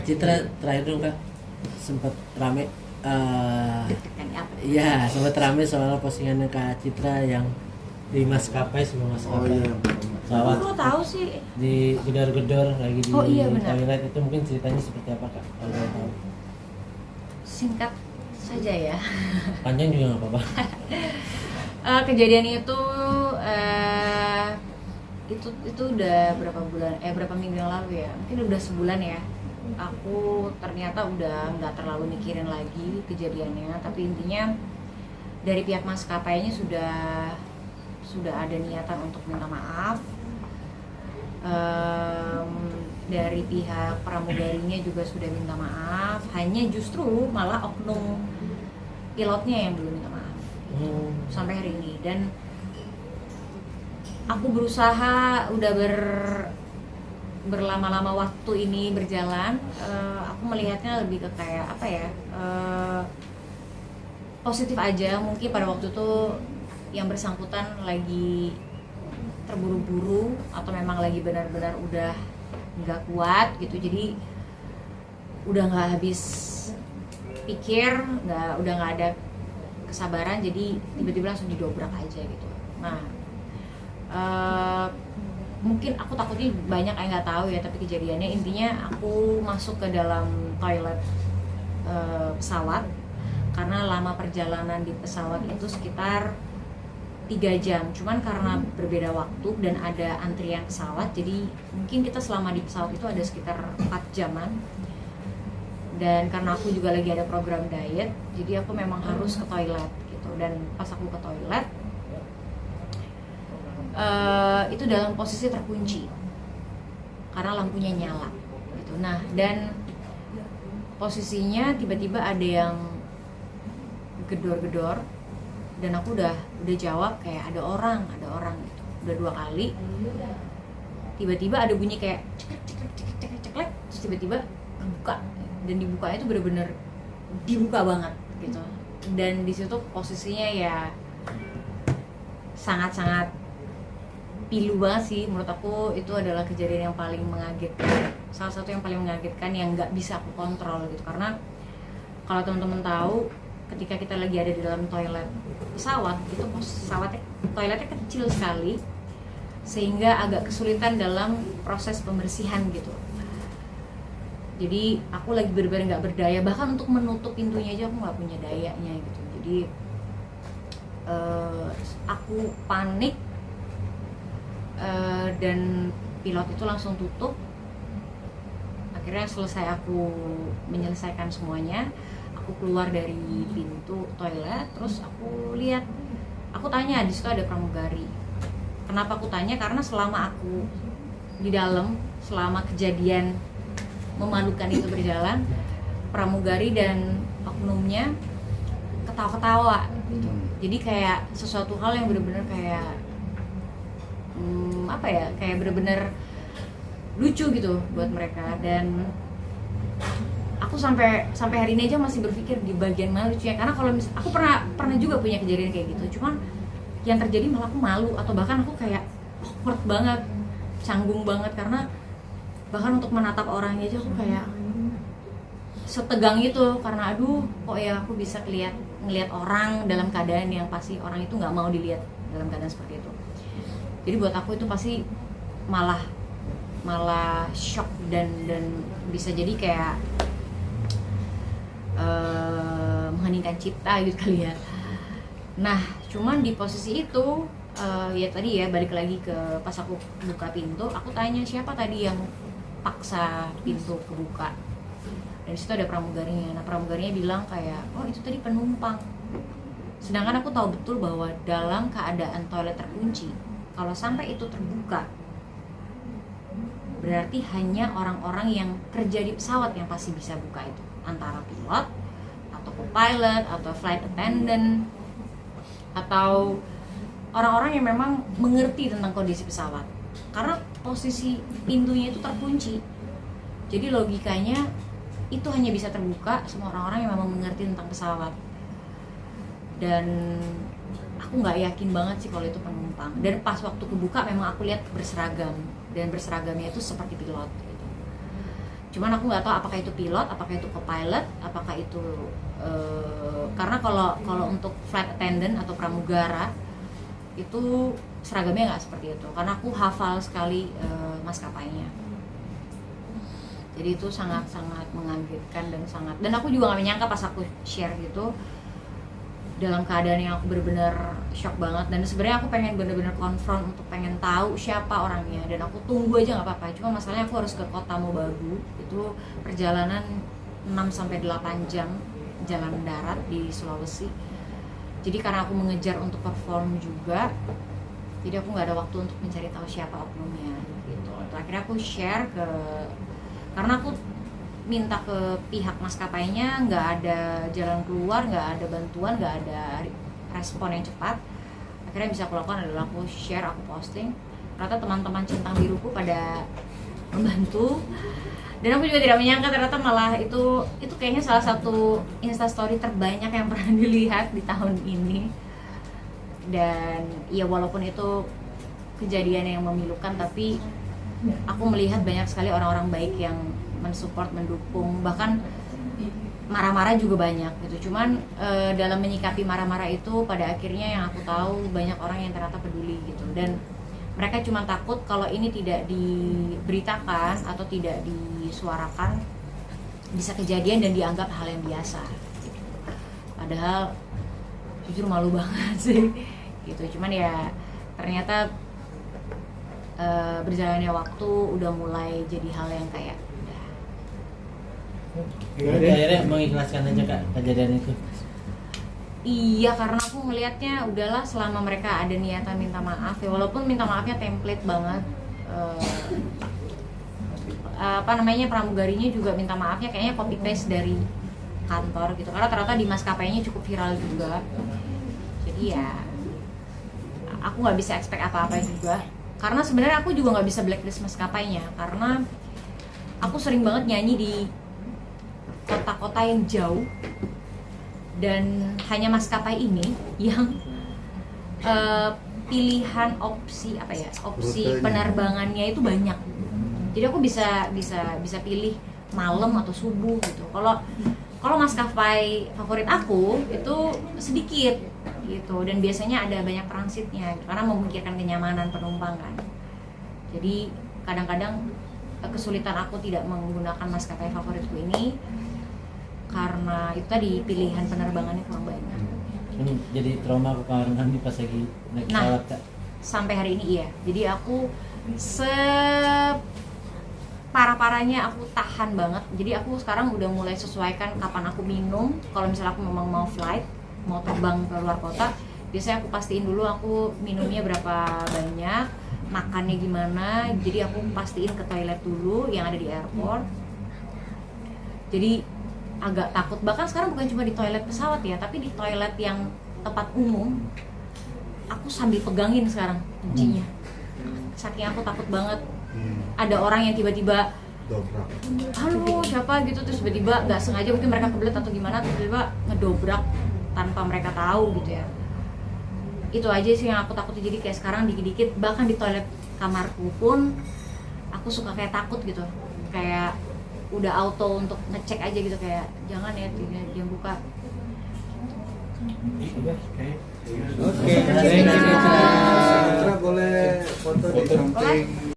Citra terakhir dong Kak, sempat rame Deg-degan apa? iya sempat rame soal postingannya Kak Citra yang di maskapai semua maskapai pesawat Kok tahu sih? di gedor-gedor lagi di Oh, iya, benar. toilet itu, mungkin ceritanya seperti apa Kak kalau boleh tahu? Singkat saja ya. Panjang juga nggak apa-apa. Kejadian itu udah berapa minggu yang lalu ya, mungkin udah sebulan ya. Aku ternyata udah nggak terlalu mikirin lagi kejadiannya, tapi intinya dari pihak maskapainya sudah ada niatan untuk minta maaf. Dari pihak pramugarinya juga sudah minta maaf, hanya justru malah oknum pilotnya yang belum minta maaf sampai hari ini. Dan aku berusaha udah berlama-lama waktu ini berjalan, aku melihatnya lebih ke kayak apa ya, positif aja. Mungkin pada waktu itu yang bersangkutan lagi terburu-buru atau memang lagi benar-benar udah nggak kuat gitu, jadi udah nggak habis pikir, udah nggak ada kesabaran, jadi tiba-tiba langsung didobrak aja gitu. Nah, mungkin aku takutnya banyak yang nggak tahu ya, tapi kejadiannya intinya aku masuk ke dalam toilet pesawat karena lama perjalanan di pesawat itu sekitar 3 jam, cuman karena berbeda waktu dan ada antrian pesawat, jadi mungkin kita selama di pesawat itu ada sekitar 4 jaman. Dan karena aku juga lagi ada program diet, jadi aku memang harus ke toilet gitu. Dan pas aku ke toilet, itu dalam posisi terkunci karena lampunya nyala gitu. Nah, dan posisinya tiba-tiba ada yang gedor-gedor, dan aku udah jawab kayak ada orang gitu. Udah 2 kali, tiba-tiba ada bunyi kayak ceklek, terus tiba-tiba buka, dan dibukanya itu bener-bener dibuka banget gitu. Dan di situ posisinya ya sangat-sangat pilu banget sih. Menurut aku itu adalah kejadian yang paling mengagetkan, salah satu yang paling mengagetkan yang nggak bisa aku kontrol gitu. Karena kalau teman-teman tahu, ketika kita lagi ada di dalam toilet pesawat, itu toiletnya kecil sekali sehingga agak kesulitan dalam proses pembersihan gitu. Jadi aku lagi benar-benar nggak berdaya, bahkan untuk menutup pintunya aja aku nggak punya dayanya gitu. Jadi aku panik, dan pilot itu langsung tutup. Akhirnya selesai aku menyelesaikan semuanya, aku keluar dari pintu toilet, terus aku lihat, aku tanya, di situ ada pramugari. Kenapa aku tanya? Karena selama aku di dalam, selama kejadian memalukan itu berjalan, pramugari dan oknumnya ketawa-ketawa gitu. Jadi kayak sesuatu hal yang benar-benar kayak apa ya, kayak benar-benar lucu gitu buat mereka. Dan aku sampai hari ini aja masih berpikir di bagian mana lucunya, karena kalau aku pernah juga punya kejadian kayak gitu, cuman yang terjadi malah aku malu, atau bahkan aku kayak awkward banget, canggung banget, karena bahkan untuk menatap orangnya aja aku kayak setegang itu, karena aduh kok ya aku bisa ngelihat orang dalam keadaan yang pasti orang itu nggak mau dilihat dalam keadaan seperti itu. Jadi buat aku itu pasti malah shock dan bisa jadi kayak mengheningkan cipta gitu kali ya. Nah, cuman di posisi itu ya tadi ya, balik lagi ke pas aku buka pintu, aku tanya siapa tadi yang paksa pintu kebuka. Dan disitu ada pramugarinya. Nah, pramugarinya bilang kayak, oh itu tadi penumpang. Sedangkan aku tahu betul bahwa dalam keadaan toilet terkunci, kalau sampai itu terbuka, berarti hanya orang-orang yang kerja di pesawat yang pasti bisa buka itu, antara pilot atau co-pilot atau flight attendant atau orang-orang yang memang mengerti tentang kondisi pesawat, karena posisi pintunya itu terkunci. Jadi logikanya itu hanya bisa terbuka semua orang-orang yang memang mengerti tentang pesawat. Dan aku nggak yakin banget sih kalau itu penumpang. Dan pas waktu kebuka memang aku lihat berseragam, dan berseragamnya itu seperti pilot gitu. Cuman aku nggak tahu apakah itu pilot, apakah itu co-pilot, apakah itu karena kalau untuk flight attendant atau pramugara itu seragamnya nggak seperti itu. Karena aku hafal sekali maskapainya. Jadi itu sangat-sangat mengagetkan dan aku juga nggak menyangka pas aku share gitu dalam keadaan yang aku benar-benar shock banget. Dan sebenarnya aku pengen benar-benar konfront untuk pengen tahu siapa orangnya, dan aku tunggu aja nggak apa-apa. Cuma masalahnya aku harus ke kota Mobagu, itu perjalanan 6-8 jam jalan darat di Sulawesi. Jadi karena aku mengejar untuk perform juga, jadi aku nggak ada waktu untuk mencari tahu siapa oknumnya gitu. Akhirnya aku share karena aku minta ke pihak maskapainya, nggak ada jalan keluar, nggak ada bantuan, nggak ada respon yang cepat. Akhirnya bisa aku lakukan adalah aku share, aku posting. Ternyata teman-teman centang biruku pada membantu, dan aku juga tidak menyangka ternyata malah itu kayaknya salah satu instastory terbanyak yang pernah dilihat di tahun ini. Dan ya walaupun itu kejadian yang memilukan, tapi aku melihat banyak sekali orang-orang baik yang mensupport, mendukung, bahkan marah-marah juga banyak gitu. Cuman dalam menyikapi marah-marah itu pada akhirnya yang aku tahu banyak orang yang ternyata peduli gitu, dan mereka cuma takut kalau ini tidak diberitakan atau tidak disuarakan bisa kejadian dan dianggap hal yang biasa gitu. Padahal jujur malu banget sih gitu. Cuman ya ternyata berjalannya waktu udah mulai jadi hal yang kayak Jadi akhirnya mengikhlaskan aja Kak kejadian itu. iya, karena aku ngelihatnya udahlah, selama mereka ada niatan minta maaf ya, walaupun minta maafnya template banget, pramugarinya juga minta maafnya kayaknya copy paste dari kantor gitu, karena ternyata di maskapainya cukup viral juga. Jadi ya aku nggak bisa expect apa-apa juga, karena sebenarnya aku juga nggak bisa blacklist maskapainya, karena aku sering banget nyanyi di kota-kota yang jauh dan hanya maskapai ini yang pilihan opsi penerbangannya itu banyak. Jadi aku bisa pilih malam atau subuh gitu. Kalau maskapai favorit aku itu sedikit gitu, dan biasanya ada banyak transitnya karena memikirkan kenyamanan penumpang kan. Jadi kadang-kadang kesulitan aku tidak menggunakan maskapai favoritku ini karena itu tadi pilihan penerbangannya kurang banyak. Ini jadi trauma ke kamar mandi pas lagi naik pesawat Kak. Sampai hari ini iya. Jadi aku parah-parahnya aku tahan banget. Jadi aku sekarang udah mulai sesuaikan kapan aku minum. Kalau misalnya aku memang mau flight, mau terbang ke luar kota, biasanya aku pastiin dulu aku minumnya berapa banyak, makannya gimana. Jadi aku pastiin ke toilet dulu yang ada di airport. Jadi agak takut, bahkan sekarang bukan cuma di toilet pesawat ya, tapi di toilet yang tempat umum aku sambil pegangin sekarang kuncinya. Saking aku takut banget ada orang yang tiba-tiba dobrak, halo siapa gitu, terus tiba-tiba nggak sengaja mungkin mereka kebelet atau gimana, tiba-tiba ngedobrak tanpa mereka tahu gitu ya. Itu aja sih yang aku takuti. Jadi kayak sekarang dikit-dikit bahkan di toilet kamarku pun aku suka kayak takut gitu, kayak udah auto untuk ngecek aja gitu, kayak jangan ya dia buka. Oke, boleh foto di samping.